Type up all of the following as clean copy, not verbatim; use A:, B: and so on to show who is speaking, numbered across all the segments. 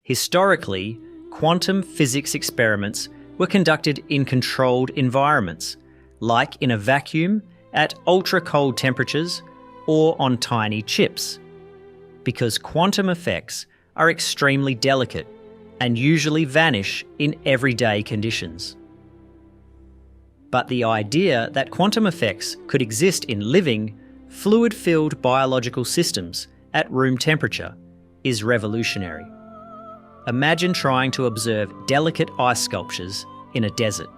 A: Historically, quantum physics experiments were conducted in controlled environments, like in a vacuum, at ultra-cold temperatures, or on tiny chips, because quantum effects are extremely delicate and usually vanish in everyday conditions. But the idea that quantum effects could exist in living, fluid-filled biological systems at room temperature is revolutionary. Imagine trying to observe delicate ice sculptures in a desert.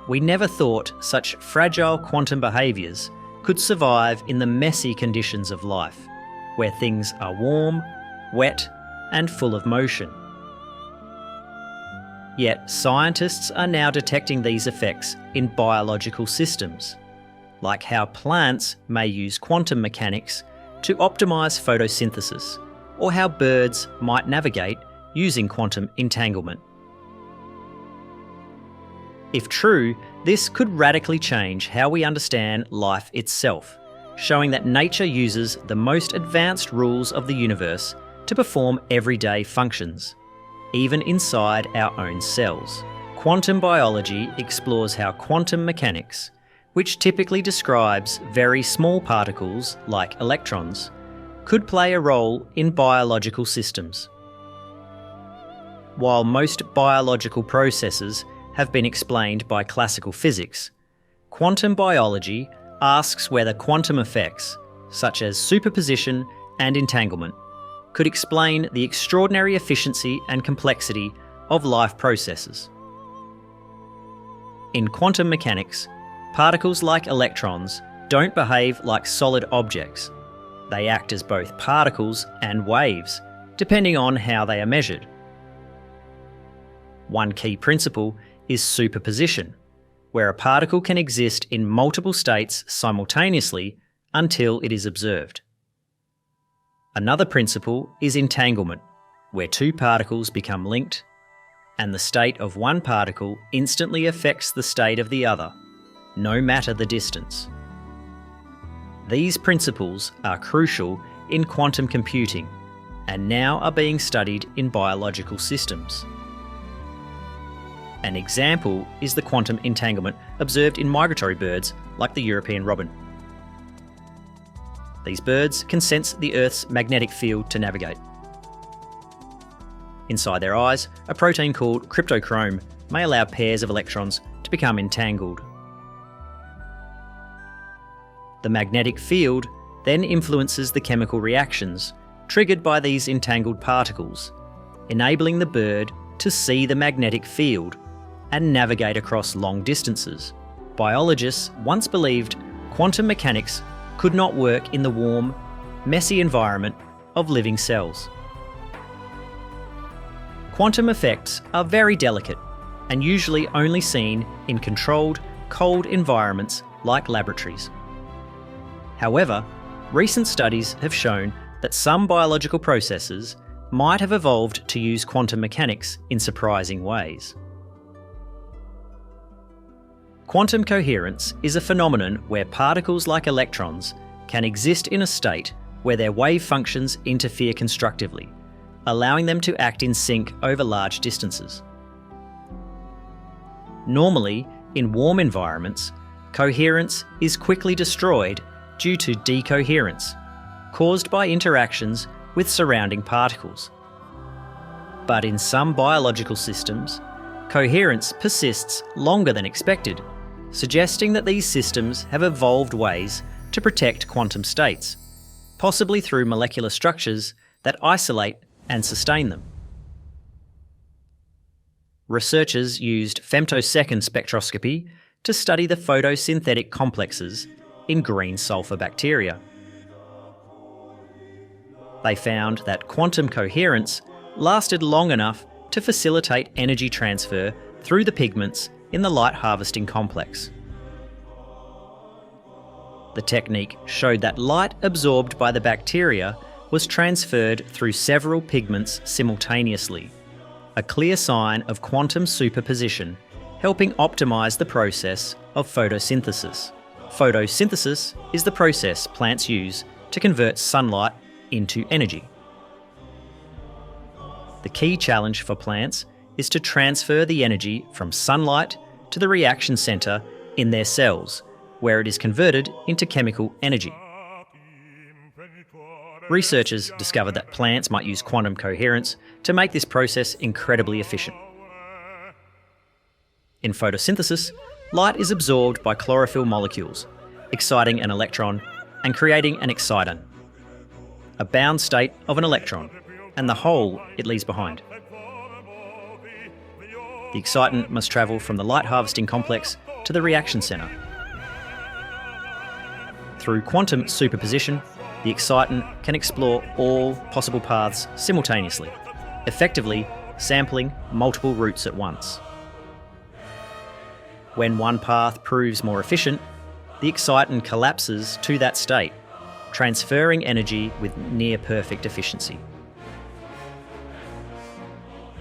A: We never thought such fragile quantum behaviours could survive in the messy conditions of life, where things are warm, wet, and full of motion. Yet scientists are now detecting these effects in biological systems, like how plants may use quantum mechanics to optimise photosynthesis, or how birds might navigate using quantum entanglement. If true, this could radically change how we understand life itself, showing that nature uses the most advanced rules of the universe to perform everyday functions, even inside our own cells. Quantum biology explores how quantum mechanics, which typically describes very small particles like electrons, could play a role in biological systems. While most biological processes have been explained by classical physics, quantum biology asks whether quantum effects, such as superposition and entanglement, could explain the extraordinary efficiency and complexity of life processes. In quantum mechanics, particles like electrons don't behave like solid objects. They act as both particles and waves, depending on how they are measured. One key principle is superposition, where a particle can exist in multiple states simultaneously until it is observed. Another principle is entanglement, where two particles become linked, and the state of one particle instantly affects the state of the other, no matter the distance. These principles are crucial in quantum computing and now are being studied in biological systems. An example is the quantum entanglement observed in migratory birds like the European robin. These birds can sense the Earth's magnetic field to navigate. Inside their eyes, a protein called cryptochrome may allow pairs of electrons to become entangled. The magnetic field then influences the chemical reactions triggered by these entangled particles, enabling the bird to see the magnetic field and navigate across long distances. Biologists once believed quantum mechanics could not work in the warm, messy environment of living cells. Quantum effects are very delicate and usually only seen in controlled, cold environments like laboratories. However, recent studies have shown that some biological processes might have evolved to use quantum mechanics in surprising ways. Quantum coherence is a phenomenon where particles like electrons can exist in a state where their wave functions interfere constructively, allowing them to act in sync over large distances. Normally, in warm environments, coherence is quickly destroyed due to decoherence, caused by interactions with surrounding particles. But in some biological systems, coherence persists longer than expected, suggesting that these systems have evolved ways to protect quantum states, possibly through molecular structures that isolate and sustain them. Researchers used femtosecond spectroscopy to study the photosynthetic complexes in green sulfur bacteria. They found that quantum coherence lasted long enough to facilitate energy transfer through the pigments in the light harvesting complex. The technique showed that light absorbed by the bacteria was transferred through several pigments simultaneously, a clear sign of quantum superposition, helping optimize the process of photosynthesis. Photosynthesis is the process plants use to convert sunlight into energy. The key challenge for plants is to transfer the energy from sunlight to the reaction centre in their cells, where it is converted into chemical energy. Researchers discovered that plants might use quantum coherence to make this process incredibly efficient. In photosynthesis, light is absorbed by chlorophyll molecules, exciting an electron and creating an exciton, a bound state of an electron, and the hole it leaves behind. The exciton must travel from the light harvesting complex to the reaction centre. Through quantum superposition, the exciton can explore all possible paths simultaneously, effectively sampling multiple routes at once. When one path proves more efficient, the exciton collapses to that state, transferring energy with near-perfect efficiency.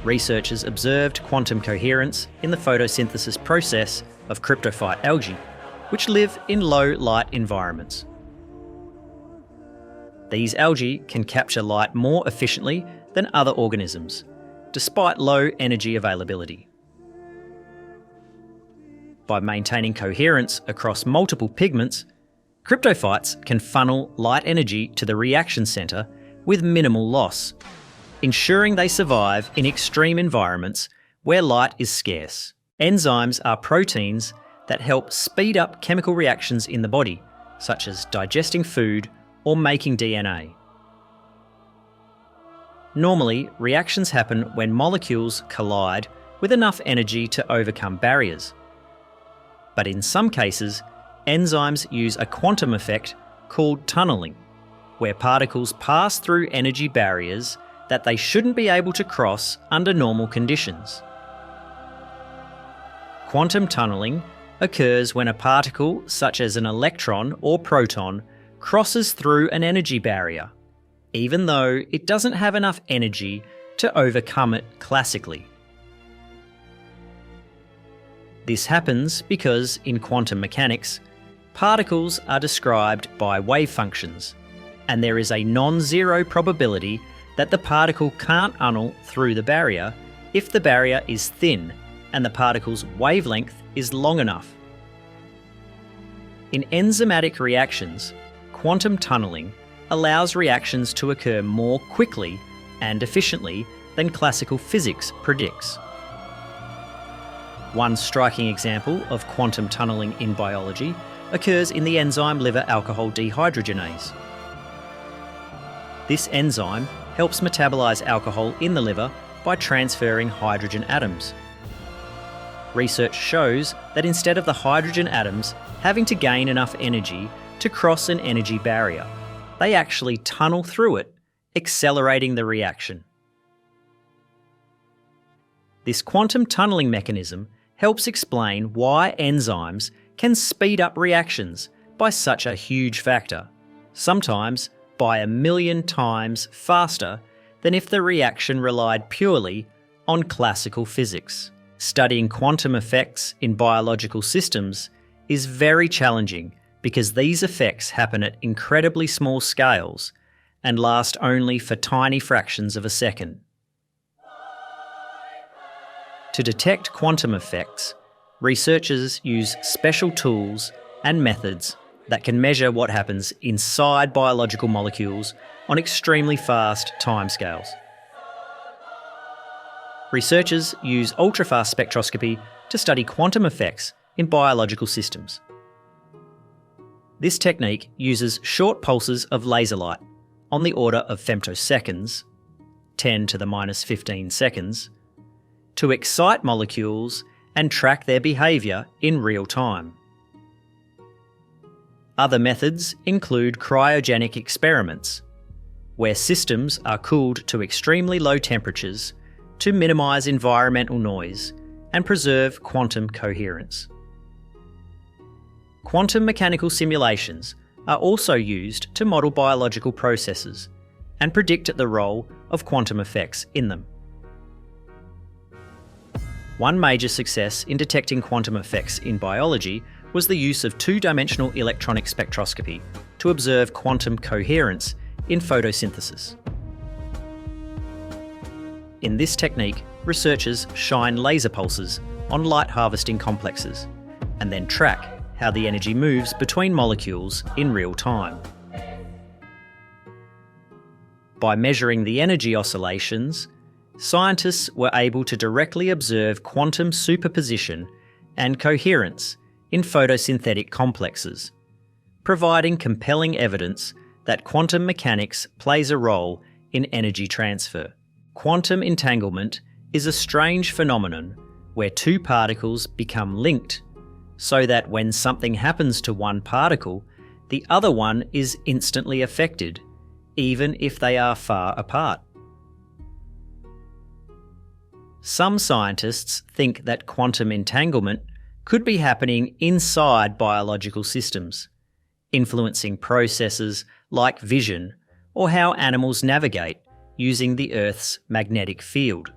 A: Researchers observed quantum coherence in the photosynthesis process of cryptophyte algae, which live in low light environments. These algae can capture light more efficiently than other organisms, despite low energy availability. By maintaining coherence across multiple pigments, cryptophytes can funnel light energy to the reaction centre with minimal loss, ensuring they survive in extreme environments where light is scarce. Enzymes are proteins that help speed up chemical reactions in the body, such as digesting food or making DNA. Normally, reactions happen when molecules collide with enough energy to overcome barriers. But in some cases, enzymes use a quantum effect called tunneling, where particles pass through energy barriers that they shouldn't be able to cross under normal conditions. Quantum tunneling occurs when a particle, such as an electron or proton, crosses through an energy barrier, even though it doesn't have enough energy to overcome it classically. This happens because, in quantum mechanics, particles are described by wave functions, and there is a non-zero probability that the particle can't tunnel through the barrier if the barrier is thin and the particle's wavelength is long enough. In enzymatic reactions, quantum tunneling allows reactions to occur more quickly and efficiently than classical physics predicts. One striking example of quantum tunneling in biology occurs in the enzyme liver alcohol dehydrogenase. This enzyme helps metabolize alcohol in the liver by transferring hydrogen atoms. Research shows that instead of the hydrogen atoms having to gain enough energy to cross an energy barrier, they actually tunnel through it, accelerating the reaction. This quantum tunneling mechanism helps explain why enzymes can speed up reactions by such a huge factor, sometimes by 1,000,000 times faster than if the reaction relied purely on classical physics. Studying quantum effects in biological systems is very challenging because these effects happen at incredibly small scales and last only for tiny fractions of a second. To detect quantum effects, researchers use special tools and methods that can measure what happens inside biological molecules on extremely fast timescales. Researchers use ultrafast spectroscopy to study quantum effects in biological systems. This technique uses short pulses of laser light on the order of femtoseconds, 10 to the minus 15 seconds, to excite molecules and track their behaviour in real time. Other methods include cryogenic experiments, where systems are cooled to extremely low temperatures to minimise environmental noise and preserve quantum coherence. Quantum mechanical simulations are also used to model biological processes and predict the role of quantum effects in them. One major success in detecting quantum effects in biology was the use of two-dimensional electronic spectroscopy to observe quantum coherence in photosynthesis. In this technique, researchers shine laser pulses on light harvesting complexes and then track how the energy moves between molecules in real time. By measuring the energy oscillations, scientists were able to directly observe quantum superposition and coherence in photosynthetic complexes, providing compelling evidence that quantum mechanics plays a role in energy transfer. Quantum entanglement is a strange phenomenon where two particles become linked so that when something happens to one particle, the other one is instantly affected, even if they are far apart. Some scientists think that quantum entanglement could be happening inside biological systems, influencing processes like vision or how animals navigate using the Earth's magnetic field.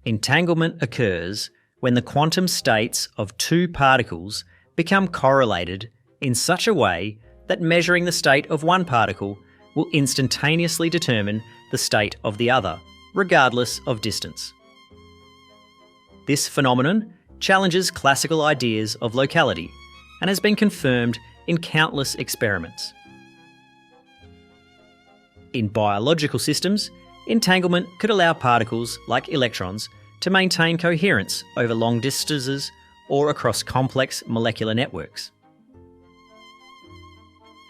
A: Entanglement occurs when the quantum states of two particles become correlated in such a way that measuring the state of one particle will instantaneously determine the state of the other, regardless of distance. This phenomenon challenges classical ideas of locality and has been confirmed in countless experiments. In biological systems, entanglement could allow particles, like electrons, to maintain coherence over long distances or across complex molecular networks.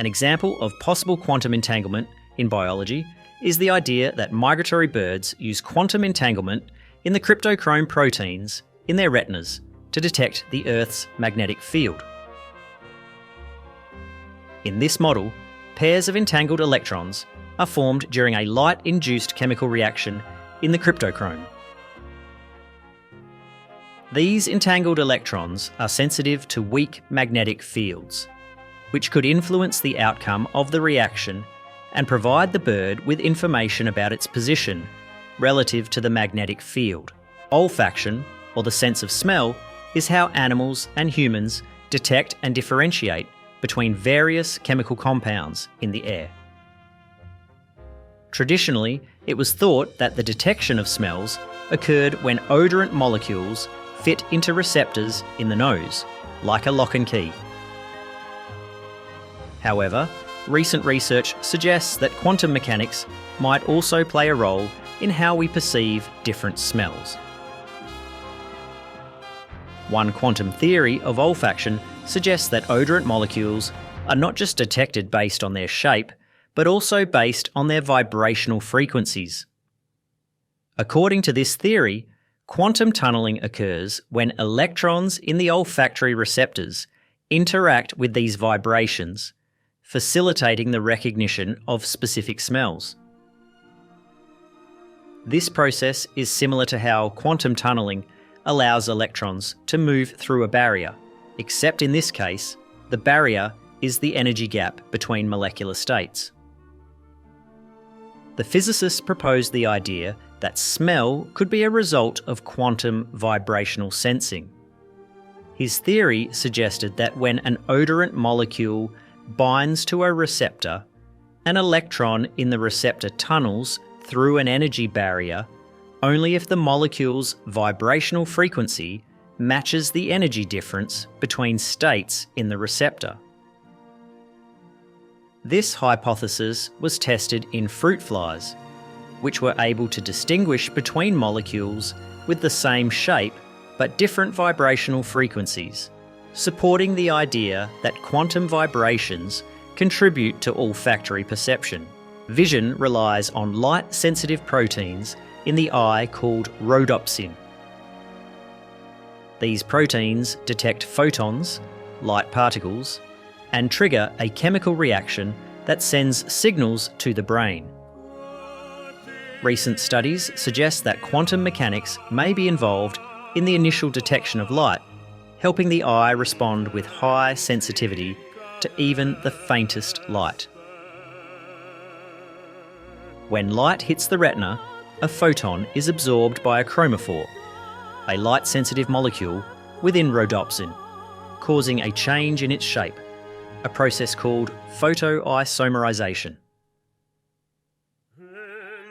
A: An example of possible quantum entanglement in biology is the idea that migratory birds use quantum entanglement in the cryptochrome proteins in their retinas to detect the Earth's magnetic field. In this model, pairs of entangled electrons are formed during a light-induced chemical reaction in the cryptochrome. These entangled electrons are sensitive to weak magnetic fields, which could influence the outcome of the reaction and provide the bird with information about its position relative to the magnetic field. Olfaction, or the sense of smell, is how animals and humans detect and differentiate between various chemical compounds in the air. Traditionally, it was thought that the detection of smells occurred when odorant molecules fit into receptors in the nose, like a lock and key. However, recent research suggests that quantum mechanics might also play a role in how we perceive different smells. One quantum theory of olfaction suggests that odorant molecules are not just detected based on their shape, but also based on their vibrational frequencies. According to this theory, quantum tunneling occurs when electrons in the olfactory receptors interact with these vibrations, facilitating the recognition of specific smells. This process is similar to how quantum tunneling allows electrons to move through a barrier, except in this case, the barrier is the energy gap between molecular states. The physicist proposed the idea that smell could be a result of quantum vibrational sensing. His theory suggested that when an odorant molecule binds to a receptor, an electron in the receptor tunnels through an energy barrier only if the molecule's vibrational frequency matches the energy difference between states in the receptor. This hypothesis was tested in fruit flies, which were able to distinguish between molecules with the same shape but different vibrational frequencies, supporting the idea that quantum vibrations contribute to olfactory perception. Vision relies on light-sensitive proteins in the eye called rhodopsin. These proteins detect photons, light particles, and trigger a chemical reaction that sends signals to the brain. Recent studies suggest that quantum mechanics may be involved in the initial detection of light, helping the eye respond with high sensitivity to even the faintest light. When light hits the retina, a photon is absorbed by a chromophore, a light-sensitive molecule within rhodopsin, causing a change in its shape, a process called photoisomerization.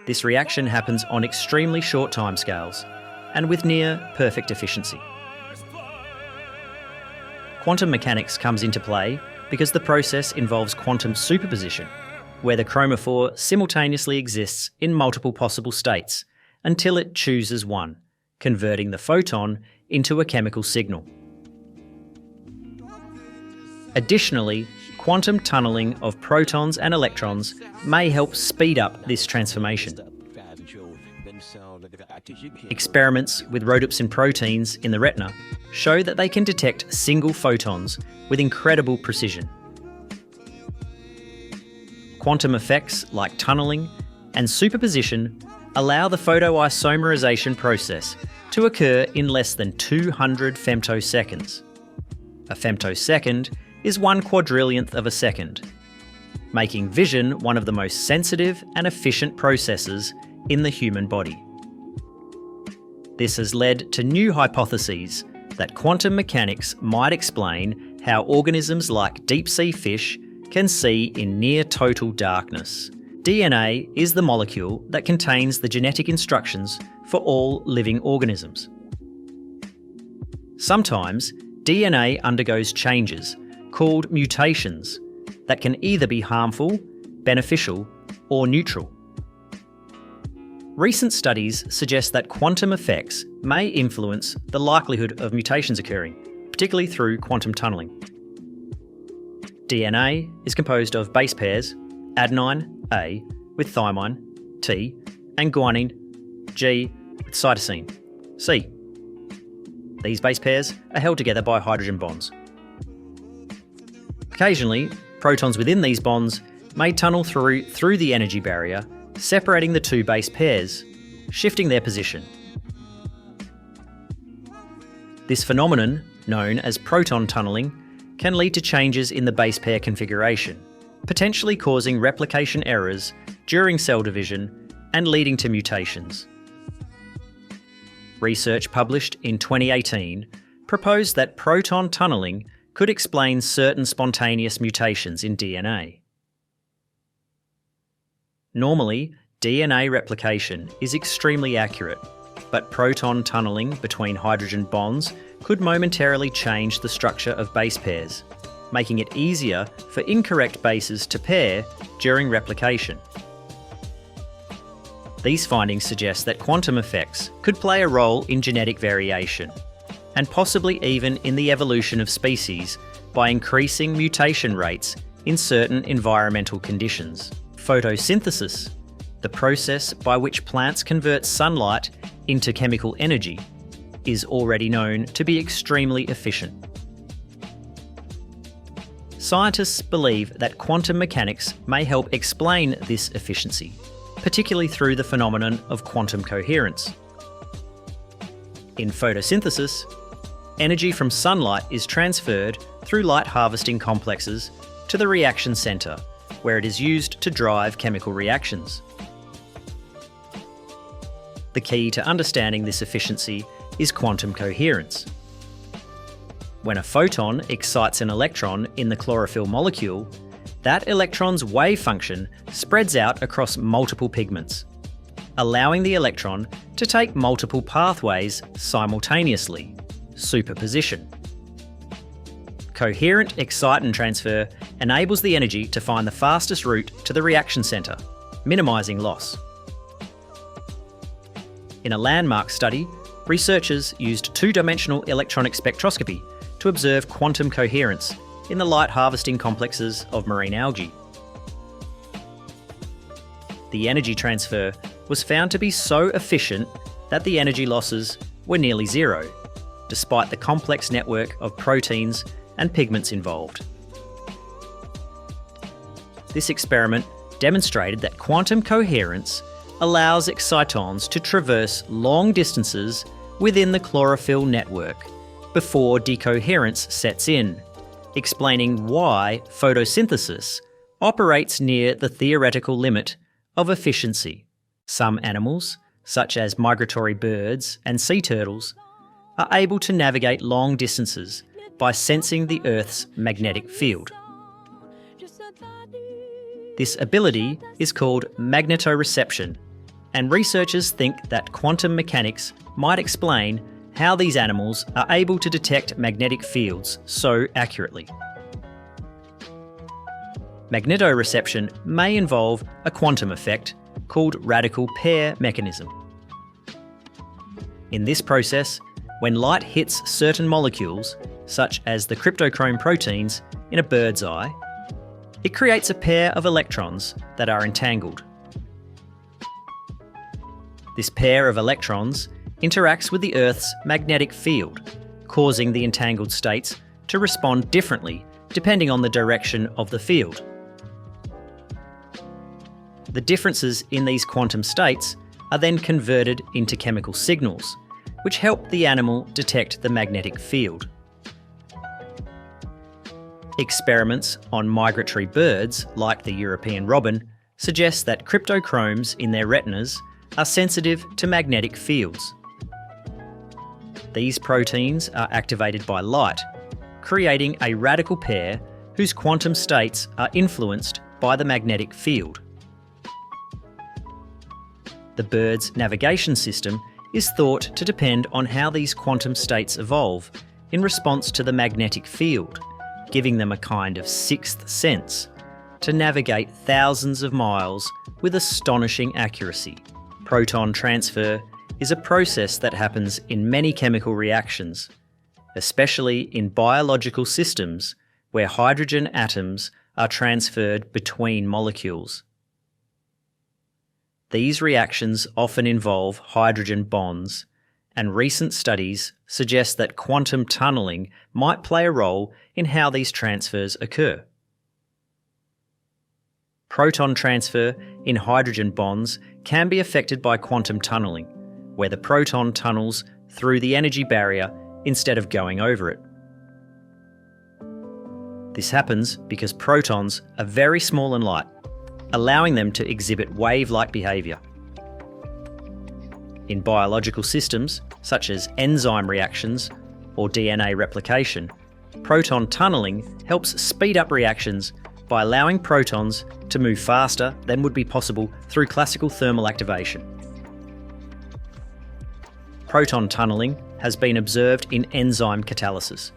A: This reaction happens on extremely short timescales and with near perfect efficiency. Quantum mechanics comes into play because the process involves quantum superposition, where the chromophore simultaneously exists in multiple possible states until it chooses one, converting the photon into a chemical signal. Additionally, quantum tunneling of protons and electrons may help speed up this transformation. Experiments with rhodopsin proteins in the retina show that they can detect single photons with incredible precision. Quantum effects like tunneling and superposition allow the photoisomerization process to occur in less than 200 femtoseconds. A femtosecond is 1/4 of a second, making vision one of the most sensitive and efficient processes in the human body. This has led to new hypotheses that quantum mechanics might explain how organisms like deep-sea fish can see in near total darkness. DNA is the molecule that contains the genetic instructions for all living organisms. Sometimes DNA undergoes changes called mutations that can either be harmful, beneficial, or neutral. Recent studies suggest that quantum effects may influence the likelihood of mutations occurring, particularly through quantum tunneling. DNA is composed of base pairs, adenine, A, with thymine, T, and guanine, G, with cytosine, C. These base pairs are held together by hydrogen bonds. Occasionally, protons within these bonds may tunnel through the energy barrier, separating the two base pairs, shifting their position. This phenomenon, known as proton tunneling, can lead to changes in the base pair configuration, potentially causing replication errors during cell division and leading to mutations. Research published in 2018 proposed that proton tunneling could explain certain spontaneous mutations in DNA. Normally, DNA replication is extremely accurate, but proton tunneling between hydrogen bonds could momentarily change the structure of base pairs, making it easier for incorrect bases to pair during replication. These findings suggest that quantum effects could play a role in genetic variation, and possibly even in the evolution of species by increasing mutation rates in certain environmental conditions. Photosynthesis, the process by which plants convert sunlight into chemical energy, is already known to be extremely efficient. Scientists believe that quantum mechanics may help explain this efficiency, particularly through the phenomenon of quantum coherence. In photosynthesis, energy from sunlight is transferred through light harvesting complexes to the reaction centre, where it is used to drive chemical reactions. The key to understanding this efficiency is quantum coherence. When a photon excites an electron in the chlorophyll molecule, that electron's wave function spreads out across multiple pigments, allowing the electron to take multiple pathways simultaneously, superposition. Coherent exciton transfer enables the energy to find the fastest route to the reaction centre, minimising loss. In a landmark study, researchers used two-dimensional electronic spectroscopy to observe quantum coherence in the light harvesting complexes of marine algae. The energy transfer was found to be so efficient that the energy losses were nearly zero, despite the complex network of proteins and pigments involved. This experiment demonstrated that quantum coherence allows excitons to traverse long distances within the chlorophyll network before decoherence sets in, explaining why photosynthesis operates near the theoretical limit of efficiency. Some animals, such as migratory birds and sea turtles, are able to navigate long distances by sensing the Earth's magnetic field. This ability is called magnetoreception, and researchers think that quantum mechanics might explain how these animals are able to detect magnetic fields so accurately. Magnetoreception may involve a quantum effect called radical pair mechanism. In this process, when light hits certain molecules, such as the cryptochrome proteins in a bird's eye, it creates a pair of electrons that are entangled. This pair of electrons interacts with the Earth's magnetic field, causing the entangled states to respond differently depending on the direction of the field. The differences in these quantum states are then converted into chemical signals, which help the animal detect the magnetic field. Experiments on migratory birds, like the European robin, suggest that cryptochromes in their retinas are sensitive to magnetic fields. These proteins are activated by light, creating a radical pair whose quantum states are influenced by the magnetic field. The bird's navigation system is thought to depend on how these quantum states evolve in response to the magnetic field, giving them a kind of sixth sense to navigate thousands of miles with astonishing accuracy. Proton transfer is a process that happens in many chemical reactions, especially in biological systems where hydrogen atoms are transferred between molecules. These reactions often involve hydrogen bonds, and recent studies suggest that quantum tunneling might play a role in how these transfers occur. Proton transfer in hydrogen bonds can be affected by quantum tunneling, where the proton tunnels through the energy barrier instead of going over it. This happens because protons are very small and light, allowing them to exhibit wave-like behaviour. In biological systems, such as enzyme reactions or DNA replication, proton tunneling helps speed up reactions by allowing protons to move faster than would be possible through classical thermal activation. Proton tunneling has been observed in enzyme catalysis,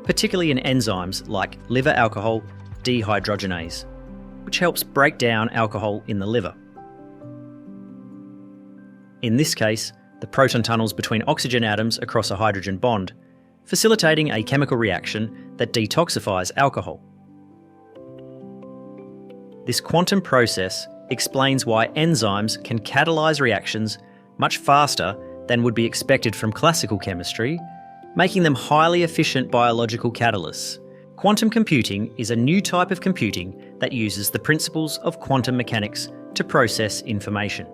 A: particularly in enzymes like liver alcohol dehydrogenase, which helps break down alcohol in the liver. In this case, the proton tunnels between oxygen atoms across a hydrogen bond, facilitating a chemical reaction that detoxifies alcohol. This quantum process explains why enzymes can catalyse reactions much faster than would be expected from classical chemistry, making them highly efficient biological catalysts. Quantum computing is a new type of computing that uses the principles of quantum mechanics to process information.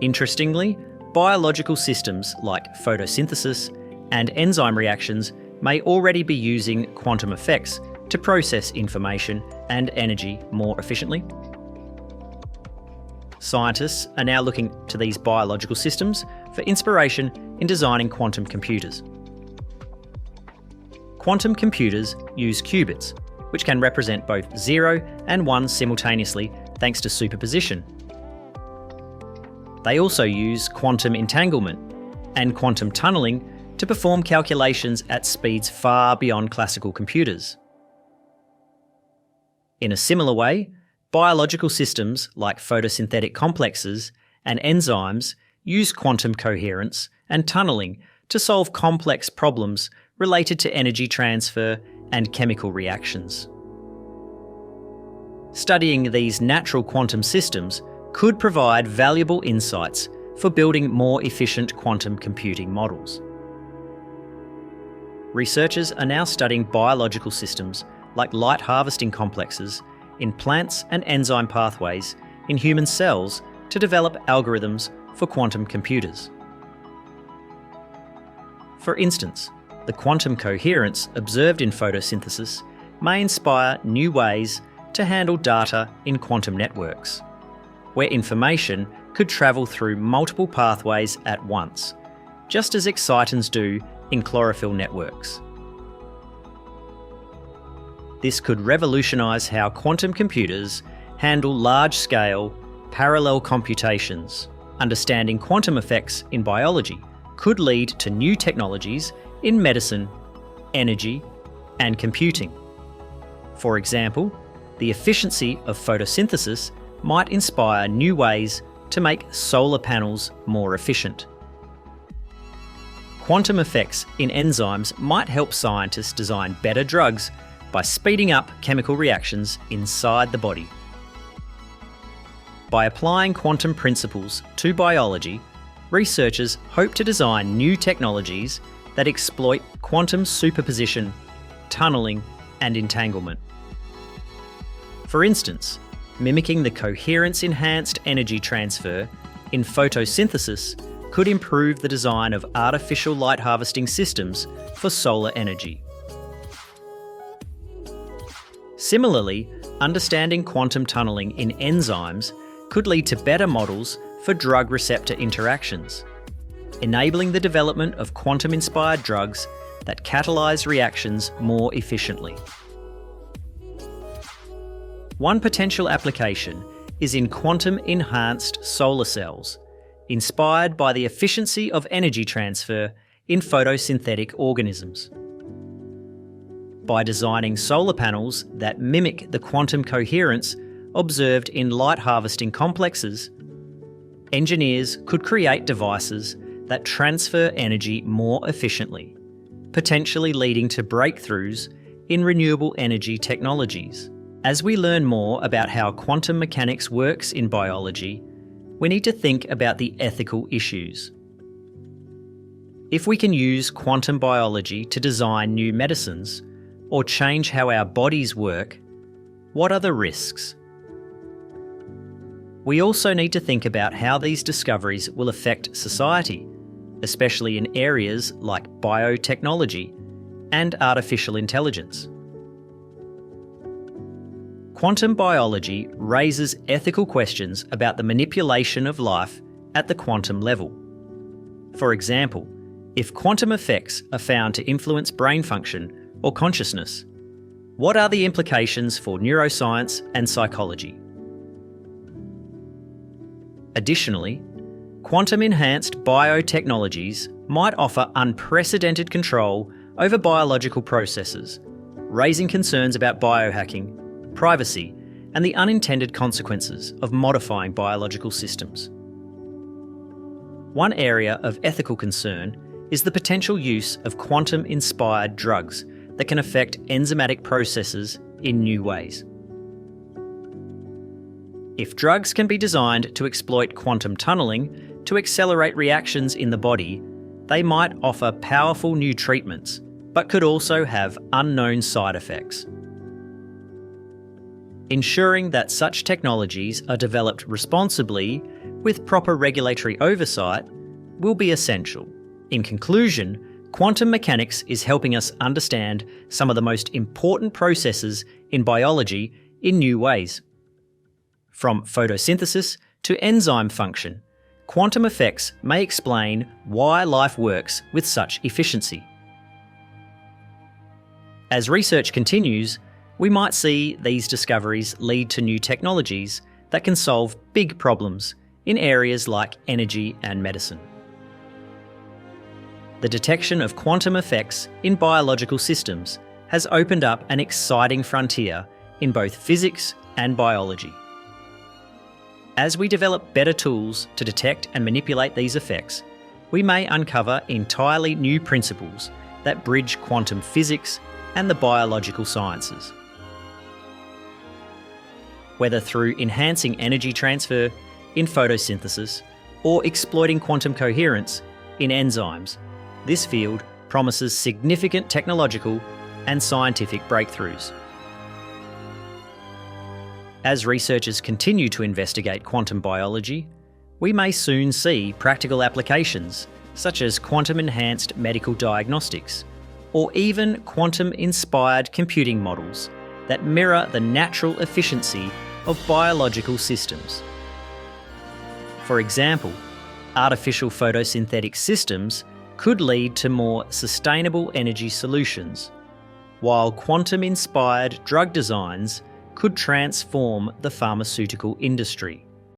A: Interestingly, biological systems like photosynthesis and enzyme reactions may already be using quantum effects to process information and energy more efficiently. Scientists are now looking to these biological systems for inspiration in designing quantum computers. Quantum computers use qubits, which can represent both 0 and 1 simultaneously thanks to superposition. They also use quantum entanglement and quantum tunneling to perform calculations at speeds far beyond classical computers. In a similar way, biological systems like photosynthetic complexes and enzymes use quantum coherence and tunneling to solve complex problems related to energy transfer and chemical reactions. Studying these natural quantum systems could provide valuable insights for building more efficient quantum computing models. Researchers are now studying biological systems like light harvesting complexes in plants and enzyme pathways in human cells to develop algorithms for quantum computers. For instance, the quantum coherence observed in photosynthesis may inspire new ways to handle data in quantum networks, where information could travel through multiple pathways at once, just as excitons do in chlorophyll networks. This could revolutionize how quantum computers handle large-scale, parallel computations, understanding quantum effects in biology could lead to new technologies in medicine, energy, and computing. For example, the efficiency of photosynthesis might inspire new ways to make solar panels more efficient. Quantum effects in enzymes might help scientists design better drugs by speeding up chemical reactions inside the body. By applying quantum principles to biology, researchers hope to design new technologies that exploit quantum superposition, tunneling, and entanglement. For instance, mimicking the coherence-enhanced energy transfer in photosynthesis could improve the design of artificial light harvesting systems for solar energy. Similarly, understanding quantum tunneling in enzymes could lead to better models for drug receptor interactions, enabling the development of quantum-inspired drugs that catalyse reactions more efficiently. One potential application is in quantum-enhanced solar cells, inspired by the efficiency of energy transfer in photosynthetic organisms. By designing solar panels that mimic the quantum coherence observed in light harvesting complexes, engineers could create devices that transfer energy more efficiently, potentially leading to breakthroughs in renewable energy technologies. As we learn more about how quantum mechanics works in biology, we need to think about the ethical issues. If we can use quantum biology to design new medicines or change how our bodies work, what are the risks? We also need to think about how these discoveries will affect society, especially in areas like biotechnology and artificial intelligence. Quantum biology raises ethical questions about the manipulation of life at the quantum level. For example, if quantum effects are found to influence brain function or consciousness, what are the implications for neuroscience and psychology? Additionally, quantum-enhanced biotechnologies might offer unprecedented control over biological processes, raising concerns about biohacking, privacy, and the unintended consequences of modifying biological systems. One area of ethical concern is the potential use of quantum-inspired drugs that can affect enzymatic processes in new ways. If drugs can be designed to exploit quantum tunneling to accelerate reactions in the body, they might offer powerful new treatments, but could also have unknown side effects. Ensuring that such technologies are developed responsibly with proper regulatory oversight will be essential. In conclusion, quantum mechanics is helping us understand some of the most important processes in biology in new ways. From photosynthesis to enzyme function, quantum effects may explain why life works with such efficiency. As research continues, we might see these discoveries lead to new technologies that can solve big problems in areas like energy and medicine. The detection of quantum effects in biological systems has opened up an exciting frontier in both physics and biology. As we develop better tools to detect and manipulate these effects, we may uncover entirely new principles that bridge quantum physics and the biological sciences. Whether through enhancing energy transfer in photosynthesis or exploiting quantum coherence in enzymes, this field promises significant technological and scientific breakthroughs. As researchers continue to investigate quantum biology, we may soon see practical applications such as quantum-enhanced medical diagnostics, or even quantum-inspired computing models that mirror the natural efficiency of biological systems. For example, artificial photosynthetic systems could lead to more sustainable energy solutions, while quantum-inspired drug designs could transform the pharmaceutical industry.